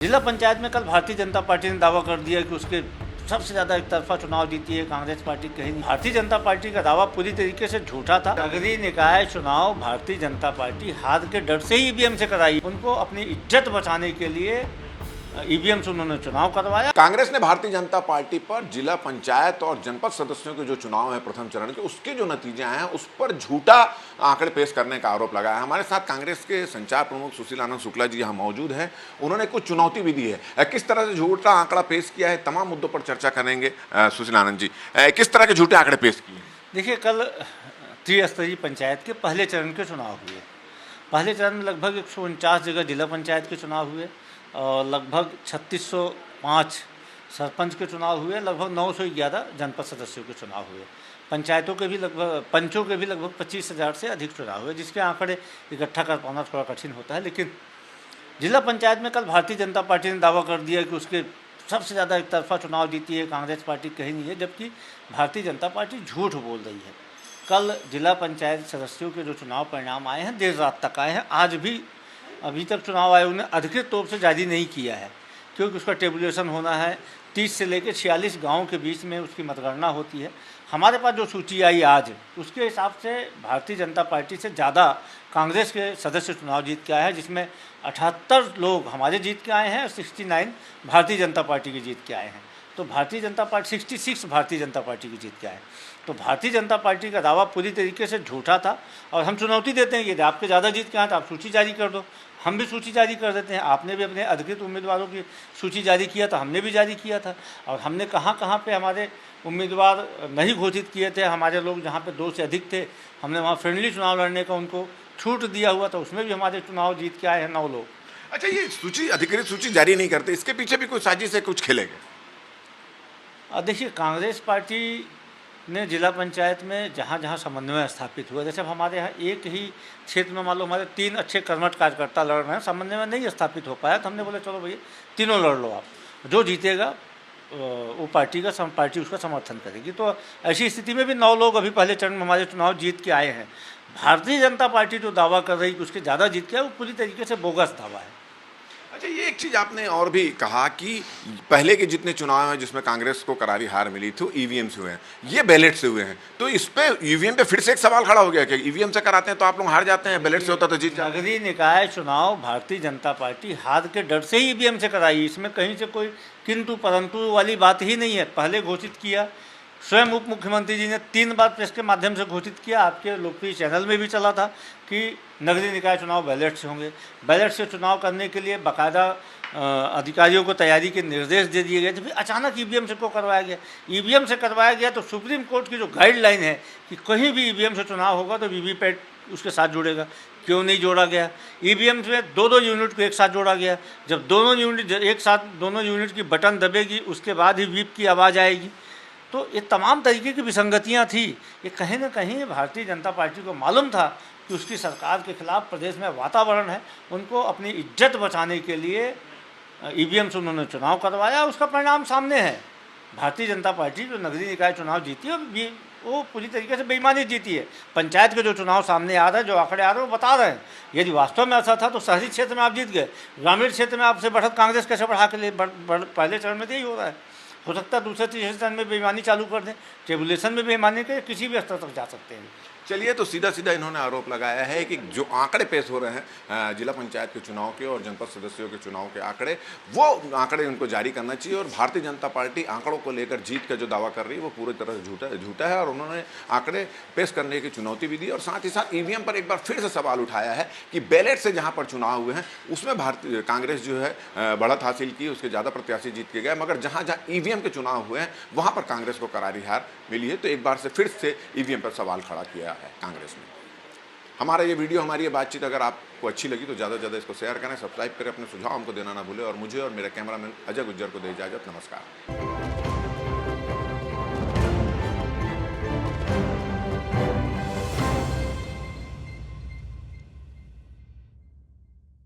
जिला पंचायत में कल भारतीय जनता पार्टी ने दावा कर दिया कि उसके सबसे ज़्यादा एक तरफा चुनाव जीती है कांग्रेस पार्टी। कहीं नहीं। भारतीय जनता पार्टी का दावा पूरी तरीके से झूठा था। नगरीय निकाय चुनाव भारतीय जनता पार्टी हार के डर से ही ईवीएम से कराई। उनको अपनी इज्जत बचाने के लिए ईवीएम से उन्होंने चुनाव करवाया। कांग्रेस ने भारतीय जनता पार्टी पर जिला पंचायत और जनपद सदस्यों के जो चुनाव है प्रथम चरण के, उसके जो नतीजे आए हैं उस पर झूठा आंकड़े पेश करने का आरोप लगाया है। हमारे साथ कांग्रेस के संचार प्रमुख सुशील आनंद शुक्ला जी यहाँ मौजूद हैं। उन्होंने कुछ चुनौती भी दी है। किस तरह से झूठा आंकड़ा पेश किया है, तमाम मुद्दों पर चर्चा करेंगे। सुशील आनंद जी, किस तरह के झूठे आंकड़े पेश किए? देखिए, कल त्रिस्तरीय पंचायत के पहले चरण के चुनाव हुए। पहले चरण में लगभग 149 जगह जिला पंचायत के चुनाव हुए और लगभग 3605 सरपंच के चुनाव हुए, लगभग 911 जनपद सदस्यों के चुनाव हुए। पंचायतों के भी लगभग पंचों के भी लगभग 25,000 से अधिक चुनाव हुए, जिसके आंकड़े इकट्ठा कर पाना थोड़ा कठिन होता है। लेकिन जिला पंचायत में कल भारतीय जनता पार्टी ने दावा कर दिया कि उसके सबसे ज़्यादा एक तरफा चुनाव जीती है कांग्रेस पार्टी। कहीं नहीं है, जबकि भारतीय जनता पार्टी झूठ बोल रही है। कल जिला पंचायत सदस्यों के जो चुनाव परिणाम आए हैं देर रात तक आए हैं। आज भी अभी तक चुनाव आयोग ने अधिकृत तौर से जारी नहीं किया है, क्योंकि उसका टेबुलेशन होना है। 30 से लेकर 46 गाँव के बीच में उसकी मतगणना होती है। हमारे पास जो सूची आई आज, उसके हिसाब से भारतीय जनता पार्टी से ज़्यादा कांग्रेस के सदस्य चुनाव जीत के आए हैं, जिसमें 78 लोग हमारे जीत के आए हैं और 69 भारतीय जनता पार्टी के जीत के आए हैं। तो भारतीय जनता पार्टी 66 भारतीय जनता पार्टी की जीत के आए। तो भारतीय जनता पार्टी का दावा पूरी तरीके से झूठा था और हम चुनौती देते हैं, यदि आपके ज़्यादा जीत के आए तो आप सूची जारी कर दो। हम भी सूची जारी कर देते हैं। आपने भी अपने अधिकृत उम्मीदवारों की सूची जारी किया था, हमने भी जारी किया था। और हमने कहाँ कहाँ पे हमारे उम्मीदवार नहीं घोषित किए थे, हमारे लोग जहाँ पे 2 से अधिक थे, हमने वहाँ फ्रेंडली चुनाव लड़ने का उनको छूट दिया हुआ था, उसमें भी हमारे चुनाव जीत के आए हैं 9 लोग। अच्छा, ये सूची अधिकृत सूची जारी नहीं करते, इसके पीछे भी कोई साजिश है, कुछ खेलेगा? देखिए, कांग्रेस पार्टी ने जिला पंचायत में जहाँ जहाँ समन्वय स्थापित हुआ, जैसे अब हमारे यहाँ एक ही क्षेत्र में मान लो हमारे 3 अच्छे कर्मठ कार्यकर्ता लड़ रहे हैं, समन्वय नहीं स्थापित हो पाया, तो हमने बोला चलो भैया तीनों लड़ लो आप, जो जीतेगा वो पार्टी उसका समर्थन करेगी। तो ऐसी स्थिति में भी 9 लोग अभी पहले चरण में हमारे चुनाव जीत के आए हैं। भारतीय जनता पार्टी जो दावा कर रही कि उसके ज़्यादा जीत के आए, वो पूरी तरीके से बोगस दावा है। अच्छा, ये एक चीज़ आपने और भी कहा कि पहले के जितने चुनाव हैं जिसमें कांग्रेस को करारी हार मिली थी, ईवीएम से हुए हैं, ये बैलेट से हुए हैं। तो इस पे ईवीएम पे फिर से एक सवाल खड़ा हो गया कि ईवीएम से कराते हैं तो आप लोग हार जाते हैं, बैलेट से होता तो जीत जाते। नगरीय निकाय चुनाव भारतीय जनता पार्टी हार के डर से ही ईवीएम से कराई। इसमें कहीं से कोई किंतु परंतु वाली बात ही नहीं है। पहले घोषित किया, स्वयं उप मुख्यमंत्री जी ने 3 बार प्रेस के माध्यम से घोषित किया। आपके लोकप्रिय चैनल में भी चला था कि नगरीय निकाय चुनाव बैलेट से होंगे। बैलेट से चुनाव करने के लिए बाकायदा अधिकारियों को तैयारी के निर्देश दे दिए गए थे। फिर अचानक ईवीएम से क्यों करवाया गया? ईवीएम से करवाया गया तो सुप्रीम कोर्ट की जो गाइडलाइन है कि कहीं भी ईवीएम से चुनाव होगा तो वीवीपैट उसके साथ जुड़ेगा, क्यों नहीं जोड़ा गया? ईवीएम में 2-2 यूनिट को एक साथ जोड़ा गया। जब दोनों यूनिट एक साथ, दोनों यूनिट की बटन दबेगी, उसके बाद ही वीप की आवाज़ आएगी। तो ये तमाम तरीके की विसंगतियाँ थी। ये कहीं ना कहीं भारतीय जनता पार्टी को मालूम था कि उसकी सरकार के खिलाफ प्रदेश में वातावरण है। उनको अपनी इज्जत बचाने के लिए ईवीएम से उन्होंने चुनाव करवाया। उसका परिणाम सामने है। भारतीय जनता पार्टी जो नगरीय निकाय चुनाव जीती है वो पूरी तरीके से बेईमानी जीती है। पंचायत के जो चुनाव सामने आ रहे हैं, जो आंकड़े आ रहे हैं, वो बता रहे हैं यदि वास्तव में ऐसा था तो शहरी क्षेत्र में आप जीत गए, ग्रामीण क्षेत्र में आपसे बढ़त कांग्रेस कैसे बढ़ा के लिए पहले चरण में तो यही हो रहा है। हो सकता है दूसरे तीसरे चरण में बेईमानी चालू कर दें, टेबुलेशन में बेईमानी के किसी भी स्तर तक जा सकते हैं। चलिए, तो सीधा सीधा इन्होंने आरोप लगाया है कि जो आंकड़े पेश हो रहे हैं जिला पंचायत के चुनाव के और जनपद सदस्यों के चुनाव के आंकड़े, वो आंकड़े उनको जारी करना चाहिए। और भारतीय जनता पार्टी आंकड़ों को लेकर जीत का जो दावा कर रही है वो पूरी तरह से झूठा है। और उन्होंने आंकड़े पेश करने की चुनौती भी दी और साथ ही साथ ईवीएम पर एक बार फिर से सवाल उठाया है कि बैलेट से जहाँ पर चुनाव हुए हैं उसमें भारतीय कांग्रेस जो है बढ़त हासिल की, उसके ज़्यादा प्रत्याशी जीत के गए, मगर जहाँ जहाँ ईवीएम के चुनाव हुए हैं वहाँ पर कांग्रेस को करारी हार मिली है। तो एक बार से फिर से ईवीएम पर सवाल खड़ा किया है कांग्रेस ने। हमारा ये वीडियो, हमारी ये बातचीत अगर आपको अच्छी लगी तो ज़्यादा से ज़्यादा इसको शेयर करें, सब्सक्राइब करें, अपने सुझाव हमको देना ना भूलें। और मुझे और मेरे कैमरामैन अजय गुज्जर को दे इजाज़त। नमस्कार।